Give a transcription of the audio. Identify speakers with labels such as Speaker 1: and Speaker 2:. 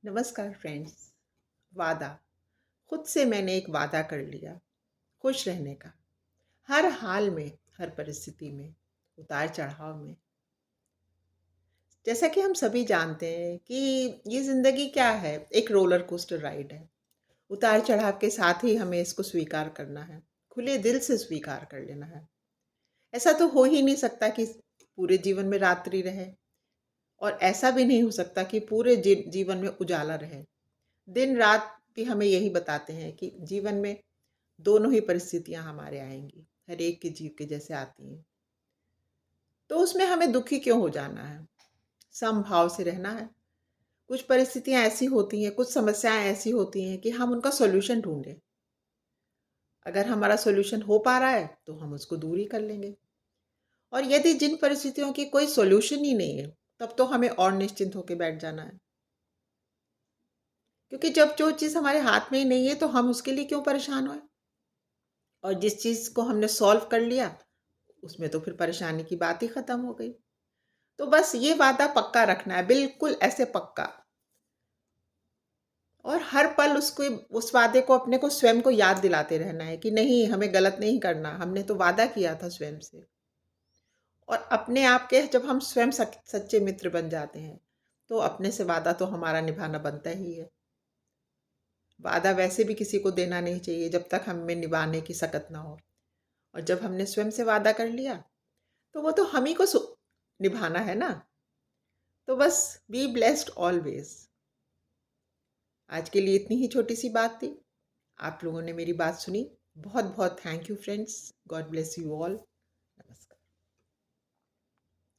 Speaker 1: नमस्कार फ्रेंड्स। वादा। खुद से मैंने एक वादा कर लिया, खुश रहने का। हर हाल में, हर परिस्थिति में, उतार चढ़ाव में। जैसा कि हम सभी जानते हैं कि ये ज़िंदगी क्या है, एक रोलर कोस्टर राइड है। उतार चढ़ाव के साथ ही हमें इसको स्वीकार करना है, खुले दिल से स्वीकार कर लेना है। ऐसा तो हो ही नहीं सकता कि पूरे जीवन में रात्रि रहे, और ऐसा भी नहीं हो सकता कि पूरे जीवन में उजाला रहे। दिन रात भी हमें यही बताते हैं कि जीवन में दोनों ही परिस्थितियां हमारे आएंगी, हर एक के जीव के जैसे आती हैं। तो उसमें हमें दुखी क्यों हो जाना है? समभाव से रहना है। कुछ परिस्थितियां ऐसी होती हैं, कुछ समस्याएं ऐसी होती हैं कि हम उनका सॉल्यूशन ढूंढें। अगर हमारा सॉल्यूशन हो पा रहा है तो हम उसको दूर ही कर लेंगे, और यदि जिन परिस्थितियों की कोई सॉल्यूशन ही नहीं है, तब तो हमें और निश्चिंत होकर बैठ जाना है। क्योंकि जब जो चीज़ हमारे हाथ में ही नहीं है तो हम उसके लिए क्यों परेशान हों? और जिस चीज़ को हमने सॉल्व कर लिया, उसमें तो फिर परेशानी की बात ही खत्म हो गई। तो बस ये वादा पक्का रखना है, बिल्कुल ऐसे पक्का। और हर पल उसको, उस वादे को अपने को स्वयं को याद दिलाते रहना है कि नहीं, हमें गलत नहीं करना, हमने तो वादा किया था स्वयं से। और अपने आप के जब हम स्वयं सच्चे मित्र बन जाते हैं, तो अपने से वादा तो हमारा निभाना बनता ही है। वादा वैसे भी किसी को देना नहीं चाहिए जब तक हमें निभाने की सकत ना हो। और जब हमने स्वयं से वादा कर लिया, तो वो तो हम ही को निभाना है ना। तो बस बी ब्लेस्ड ऑलवेज। आज के लिए इतनी ही छोटी सी बात थी। आप लोगों ने मेरी बात सुनी, बहुत बहुत thank you friends. God bless you all. नमस्कार।